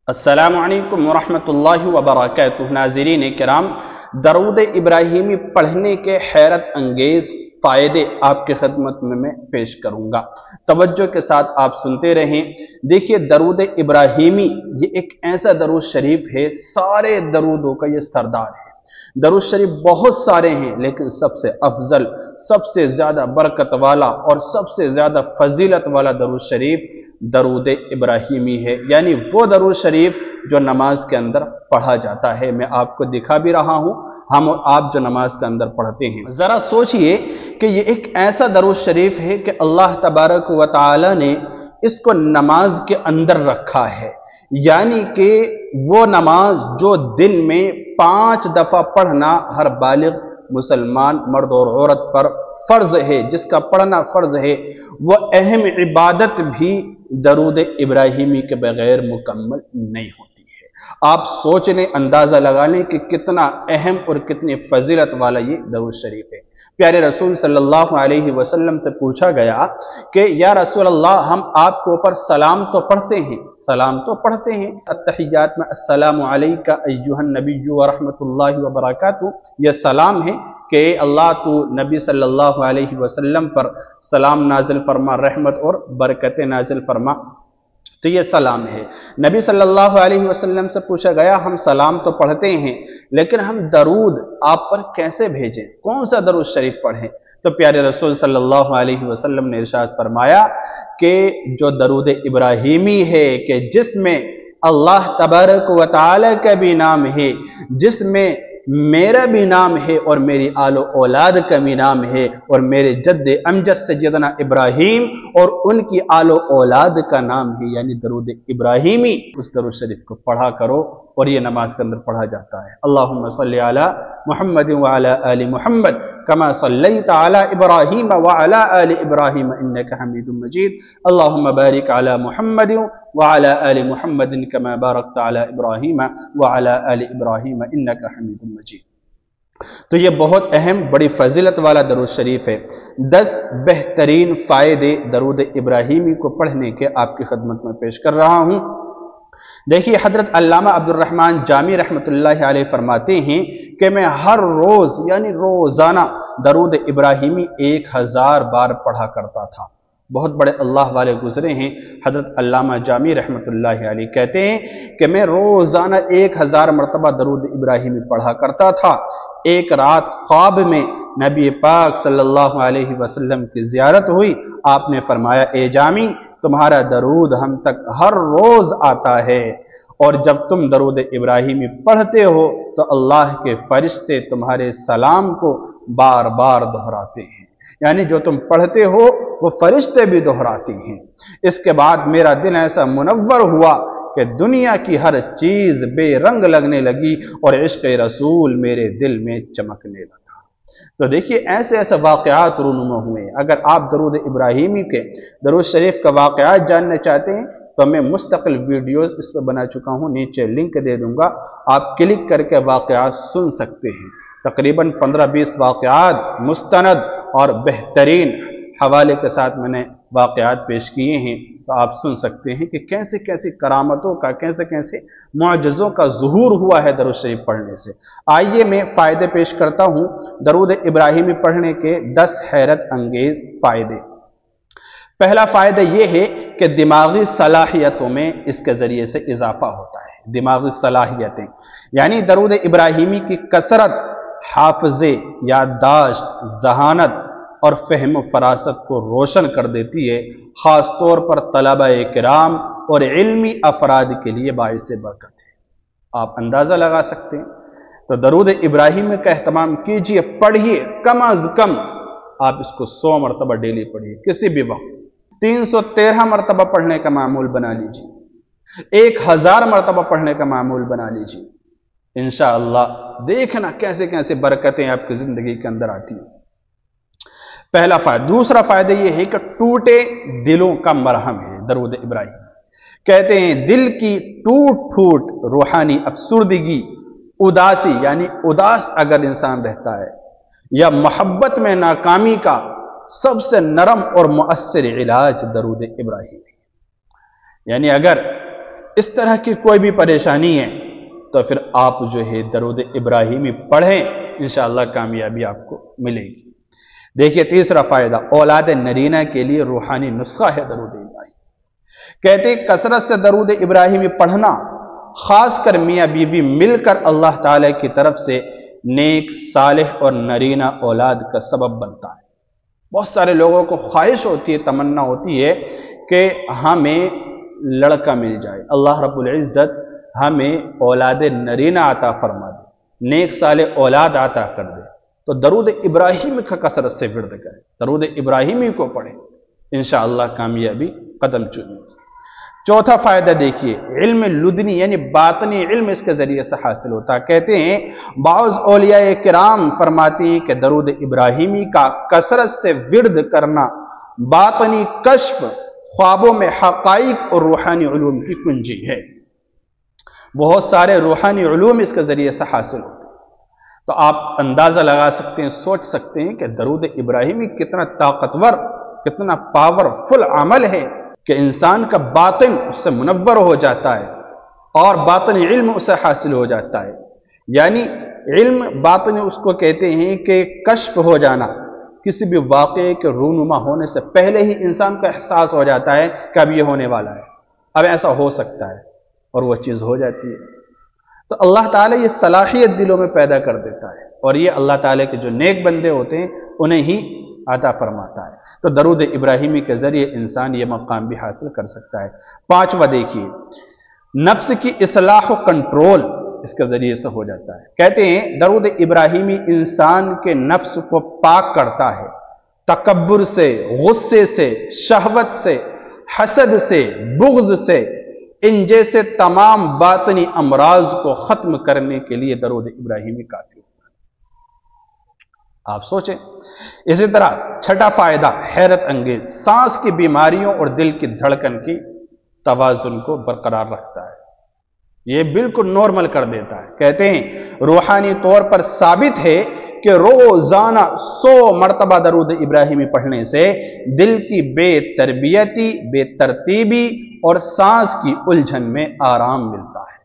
अस्सलामु अलैकुम वरहमतुल्लाहि वबरकातुहू। नाज़रीन किराम, दरूद इब्राहिमी पढ़ने के हैरत अंगेज़ फ़ायदे आपकी खिदमत में मैं पेश करूँगा। तवज्जो के साथ आप सुनते रहें। देखिए, दरूद इब्राहिमी ये एक ऐसा दरूद शरीफ है, सारे दरूदों का ये सरदार है। दरूद शरीफ बहुत सारे हैं, लेकिन सबसे अफजल, सबसे ज़्यादा बरकत वाला और सबसे ज़्यादा फजीलत वाला दरूद शरीफ दरूद इब्राहिमी है। यानी वो दरूद शरीफ जो नमाज के अंदर पढ़ा जाता है। मैं आपको दिखा भी रहा हूँ, हम और आप जो नमाज के अंदर पढ़ते हैं। ज़रा सोचिए कि ये एक ऐसा दरूद शरीफ है कि अल्लाह तबारक व तआला ने इसको नमाज के अंदर रखा है। यानी कि वो नमाज जो दिन में 5 दफ़ा पढ़ना हर बालिग मुसलमान मर्द और औरत पर फ़र्ज है, जिसका पढ़ना फ़र्ज है, वो अहम इबादत भी दरूद इब्राहिमी के बगैर मुकम्मल नहीं होती है। आप सोच लें, अंदाज़ा लगा लें कि कितना अहम और कितनी फजीलत वाला ये दरूद शरीफ है। प्यारे रसूल सल्लल्लाहु अलैहि वसल्लम से पूछा गया कि या रसूल अल्लाह, हम आपके ऊपर सलाम तो पढ़ते हैं, अत्तहियात में अस्सलामु अलैका अय्युहन नबिय्यु व रहमतुल्लाहि व बरकातुहू, यह सलाम है कि अल्लाह तू नबी सल्लल्लाहु अलैहि वसल्लम पर सलाम नाजिल फरमा, रहमत और बरकतें नाजिल फरमा। तो ये सलाम है। नबी सल्लल्लाहु अलैहि वसल्लम से पूछा गया, हम सलाम तो पढ़ते हैं, लेकिन हम दरूद आप पर कैसे भेजें, कौन सा दरूद शरीफ पढ़ें? तो प्यारे रसूल सल्लल्लाहु अलैहि वसल्लम ने इरशाद फरमाया कि जो दरूद इब्राहिमी है, कि जिसमें अल्लाह तबारक व तआला का भी नाम है, जिसमें मेरा भी नाम है और मेरी आलो औलाद का भी नाम है, और मेरे जद्दे अमजद सैयदना इब्राहिम और उनकी आलो औलाद का नाम है, यानी दरूद इब्राहिमी। उस दरूद शरीफ को पढ़ा करो, और ये नमाज के अंदर पढ़ा जाता है। अल्लाहुम्मा सल्ली अला मुहम्मद व अला आलि मुहम्मद कमा सल्लैता अला इब्राहीम व अला आलि इब्राहीम इन्नका हमीदुम मजीद। अल्लाहुम्मा बारिक अला मुहम्मद व अला आलि मुहम्मद कमा बारकता अला इब्राहीम व अला आलि इब्राहीम इन्नका हमीदुम मजीद। तो ये बहुत अहम, बड़ी फजीलत वाला दरूद शरीफ है। 10 बेहतरीन फ़ायदे दरूद इब्राहिमी को पढ़ने के आपकी खिदमत में पेश कर रहा हूँ। देखिए, हजरत अल्लामा अब्दुर्रहमान जामी रहमतुल्लाहि अलैह फरमाते हैं कि मैं हर रोज़ यानी रोज़ाना दरूद इब्राहिमी 1000 बार पढ़ा करता था। बहुत बड़े अल्लाह वाले गुजरे हैं हजरत अल्लामा जामी रहमतुल्लाहि अलैह, कहते हैं कि मैं रोज़ाना 1000 मरतबा दरूद इब्राहिमी पढ़ा करता था। एक रात ख्वाब में नबी पाक सल्लल्लाहु अलैहि वसल्लम की ज़ियारत हुई। आपने फरमाया, ए जामी, तुम्हारा दरूद हम तक हर रोज आता है, और जब तुम दरूद इब्राहिमी पढ़ते हो तो अल्लाह के फरिश्ते तुम्हारे सलाम को बार बार दोहराते हैं। यानी जो तुम पढ़ते हो वो फरिश्ते भी दोहराते हैं। इसके बाद मेरा दिल ऐसा मुनव्वर हुआ कि दुनिया की हर चीज बेरंग लगने लगी और इश्क़ रसूल मेरे दिल में चमकने लगा। तो देखिए, ऐसे ऐसे वाक़यात रूनुमा हुए। अगर आप दरूद इब्राहिमी के दरूद शरीफ का वाक़यात जानना चाहते हैं तो मैं मुस्तकिल वीडियोस इस पर बना चुका हूँ, नीचे लिंक दे दूंगा, आप क्लिक करके वाक़यात सुन सकते हैं। तकरीबन 15-20 वाक़यात मुस्तनद और बेहतरीन हवाले के साथ मैंने वाक़यात पेश किए हैं, तो आप सुन सकते हैं कि कैसे कैसे करामतों का, कैसे कैसे मुअज्जज़ों का ज़ुहूर हुआ है दरूद शरीफ पढ़ने से। आइए मैं फ़ायदे पेश करता हूँ दरूद इब्राहिमी पढ़ने के 10 हैरत अंगेज़ फ़ायदे। पहला फ़ायदा ये है कि दिमागी सलाहियतों में इसके ज़रिए से इजाफ़ा होता है। दिमागी सलाहियतें यानी दरूद इब्राहिमी की कसरत हाफ़ज़े, याददाश्त, ज़हानत और फ़हम फरासत को रोशन कर देती है, ख़ास तौर पर तलबा-ए किराम और इल्मी अफराद के लिए बाइस बरकत है। आप अंदाज़ा लगा सकते हैं। तो दरूद इब्राहिमी का एहतमाम कीजिए, पढ़िए, कम अज़ कम आप इसको 100 मरतबा डेली पढ़िए, किसी भी वक्त 313 मरतबा पढ़ने का मामूल बना लीजिए, 1000 मरतबा पढ़ने का मामूल बना लीजिए। इंशाअल्लाह देखना कैसे कैसे बरकतें आपकी ज़िंदगी के अंदर आती हैं। पहला फ़ायदा। दूसरा फ़ायदा यह है कि टूटे दिलों का मरहम है दरूद इब्राहिम। कहते हैं, दिल की टूट रूहानी अफसुर्दगी, उदासी यानी उदास अगर इंसान रहता है, या मोहब्बत में नाकामी का सबसे नरम और मुअस्सिर इलाज दरूद इब्राहिम। यानी अगर इस तरह की कोई भी परेशानी है तो फिर आप जो है दरूद इब्राहिमी पढ़ें, इंशाअल्लाह कामयाबी आपको मिलेगी। देखिए तीसरा फायदा, औलाद नरीना के लिए रूहानी नुस्खा है दरूद इब्राहिमी। कहते हैं कसरत से दरूद इब्राहिमी पढ़ना खासकर मियाँ बीवी मिलकर अल्लाह ताला की तरफ से नेक सालिह और नरीना औलाद का सबब बनता है। बहुत सारे लोगों को ख्वाहिश होती है, तमन्ना होती है कि हमें लड़का मिल जाए, अल्लाह रब्बुल इज्जत हमें औलाद नरीना अता फरमा दे, नेक सालिह औलाद अता कर दे। तो दरूद इब्राहिमी का कसरत से विर्द करें, दरूद इब्राहिमी को पढ़ें, इंशाअल्लाह कामयाबी कदम चुनें। चौथा फायदा देखिए, इल्म लुदनी यानी बातनी इल्म इसके जरिए से हासिल होता है। कहते हैं बाज़ औलिया किराम फरमाते हैं कि दरूद इब्राहिमी का कसरत से विर्द करना बातनी कश्फ, ख्वाबों में हकाइक और रूहानी उलूम की कुंजी है। बहुत सारे रूहानी उलूम इसके जरिए से हासिल होते हैं। तो आप अंदाजा लगा सकते हैं, सोच सकते हैं कि दरूद इब्राहिमी कितना ताकतवर, कितना पावरफुल अमल है कि इंसान का बातिन उससे मुनव्वर हो जाता है और बातिनी इल्म उसे हासिल हो जाता है। यानी इल्म बातिनी उसको कहते हैं कि कश्फ हो जाना, किसी भी वाक़े के रूनुमा होने से पहले ही इंसान को एहसास हो जाता है कि अब ये होने वाला है, अब ऐसा हो सकता है, और वह चीज़ हो जाती है। तो अल्लाह ताला ये सलाहियत दिलों में पैदा कर देता है और ये अल्लाह ताला के जो नेक बंदे होते हैं उन्हें ही अता फरमाता है। तो दरूद इब्राहिमी के जरिए इंसान ये मकाम भी हासिल कर सकता है। पांचवा देखिए, नफ्स की इस्लाह कंट्रोल इसके जरिए से हो जाता है। कहते हैं दरूद इब्राहिमी इंसान के नफ्स को पाक करता है तकब्बुर से, गुस्से से, शहवत से, हसद से, बुग़्ज़ से, इन जैसे तमाम बातनी अमराज को खत्म करने के लिए दरूद इब्राहिमी काफी होता है। आप सोचें। इसी तरह छठा फायदा हैरत अंगेज, सांस की बीमारियों और दिल की धड़कन की तवाजुन को बरकरार रखता है, यह बिल्कुल नॉर्मल कर देता है। कहते हैं रूहानी तौर पर साबित है कि रोजाना 100 मरतबा दरूद इब्राहिमी पढ़ने से दिल की बेतरबियती, बेतरतीबी और सांस की उलझन में आराम मिलता है।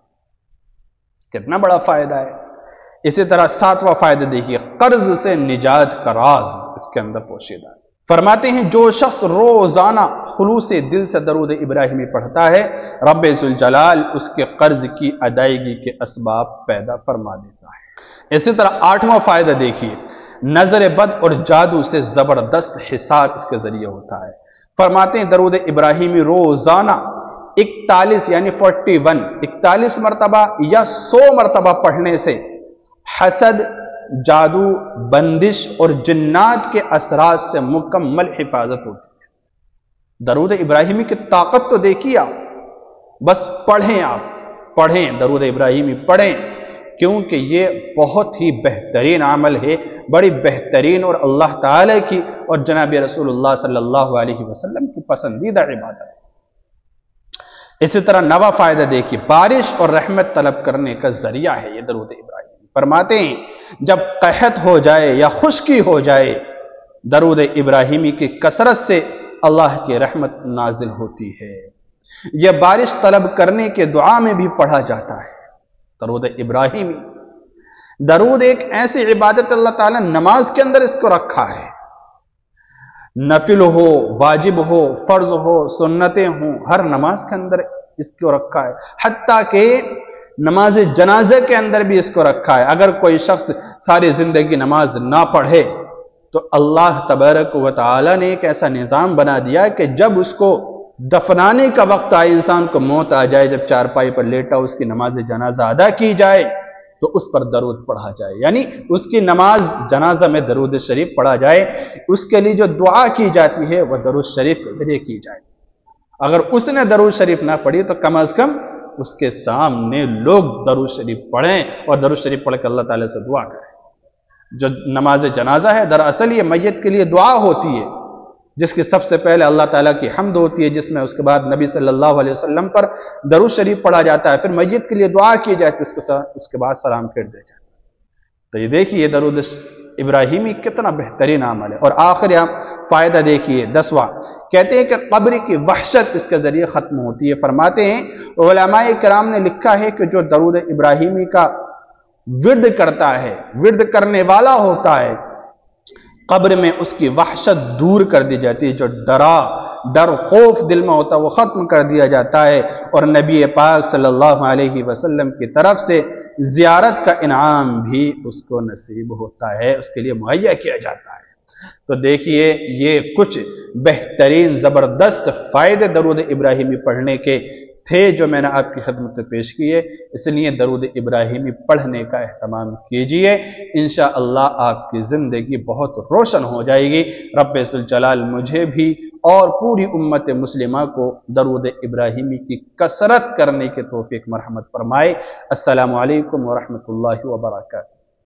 कितना बड़ा फायदा है। इसी तरह 7वां फायदा देखिए, कर्ज से निजात का राज इसके अंदर पोशीदा है। फरमाते हैं जो शख्स रोजाना खुलूस दिल से दरूद इब्राहिमी पढ़ता है, रब्बे ज़ुल जलाल उसके कर्ज की अदायगी के असबाब पैदा फरमा देता है। इसी तरह 8वां फायदा देखिए, नजर बद और जादू से जबरदस्त हिसार इसके जरिए होता है। फरमाते हैं दरूद इब्राहिमी रोजाना 41 यानी 41 मरतबा या 100 मरतबा पढ़ने से हसद, जादू, बंदिश और जिन्नात के असरात से मुकम्मल हिफाजत होती है। दरूद इब्राहिमी की ताकत तो देखिए आप, बस पढ़ें, आप पढ़ें, दरूद इब्राहिमी पढ़ें, क्योंकि ये बहुत ही बेहतरीन अमल है, बड़ी बेहतरीन और अल्लाह ताला की और जनाब रसूलुल्लाह सल्लल्लाहु अलैहि वसल्लम की पसंदीदा इबादत है। इसी तरह 9वां फायदा देखिए, बारिश और रहमत तलब करने का जरिया है ये दरूद इब्राहिमी। फरमाते हैं जब कहत हो जाए या खुश्की हो जाए, दरूद इब्राहिमी की कसरत से अल्लाह की रहमत नाजिल होती है। यह बारिश तलब करने के दुआ में भी पढ़ा जाता है दरूद इब्राहिमी। दरूद एक ऐसी इबादत अल्लाह ताला नमाज के अंदर इसको रखा है, नफिल हो, वाजिब हो, फर्ज हो, सुन्नतें हो, हर नमाज के अंदर इसको रखा है। हत्ता के नमाज जनाजे के अंदर भी इसको रखा है। अगर कोई शख्स सारी जिंदगी नमाज ना पढ़े तो अल्लाह तबारक व तआला ने एक ऐसा निजाम बना दिया कि जब उसको दफनाने का वक्त आए, इंसान को मौत आ जाए, जब चारपाई पर लेटा उसकी नमाज जनाजा अदा की जाए तो उस पर दरूद पढ़ा जाए, यानी उसकी नमाज जनाजा में दरूद शरीफ पढ़ा जाए। उसके लिए जो दुआ की जाती है वह दरूद शरीफ के जरिए की जाए। अगर उसने दरूद शरीफ ना पढ़ी तो कम अज कम उसके सामने लोग दरूद शरीफ पढ़ें और दरूद शरीफ पढ़ कर अल्लाह ताला से दुआ करें। जो नमाज जनाजा है दरअसल ये मैयत के लिए दुआ होती है, जिसकी सबसे पहले अल्लाह ताला की हम्द होती है, जिसमें उसके बाद नबी सल्लल्लाहु अलैहि वसल्लम पर दरूद शरीफ पढ़ा जाता है, फिर मैयत के लिए दुआ की जाती है, उसके बाद सलाम फेर दिया जाता है। तो ये देखिए दरूद इब्राहिमी कितना बेहतरीन अमल है। और आखिर आप फ़ायदा देखिए 10वां, कहते हैं कि कब्र की वहशत इसके ज़रिए ख़त्म होती है। फरमाते हैं उलमाए किराम ने लिखा है कि जो दरूद इब्राहिमी का विर्द करता है, विर्द करने वाला होता है, कब्र में उसकी वहशत दूर कर दी जाती है। जो डर खौफ दिल में होता है वो ख़त्म कर दिया जाता है, और नबी पाक सल्लल्लाहु अलैहि वसल्लम की तरफ से ज़ियारत का इनाम भी उसको नसीब होता है, उसके लिए मुहैया किया जाता है। तो देखिए ये कुछ बेहतरीन ज़बरदस्त फ़ायदे दरूद इब्राहिमी पढ़ने के थे जो मैंने आपकी खिदमत में पेश किए। इसलिए दरूद इब्राहिमी पढ़ने का एहतमाम कीजिए, इंशाअल्लाह आपकी ज़िंदगी बहुत रोशन हो जाएगी। रब्बे जुल जलाल मुझे भी और पूरी उम्मत मुस्लिमा को दरूद इब्राहिमी की कसरत करने के तौफीक मरहमत फरमाए। अस्सलामु अलैकुम व रहमतुल्लाहि व बरकातहू।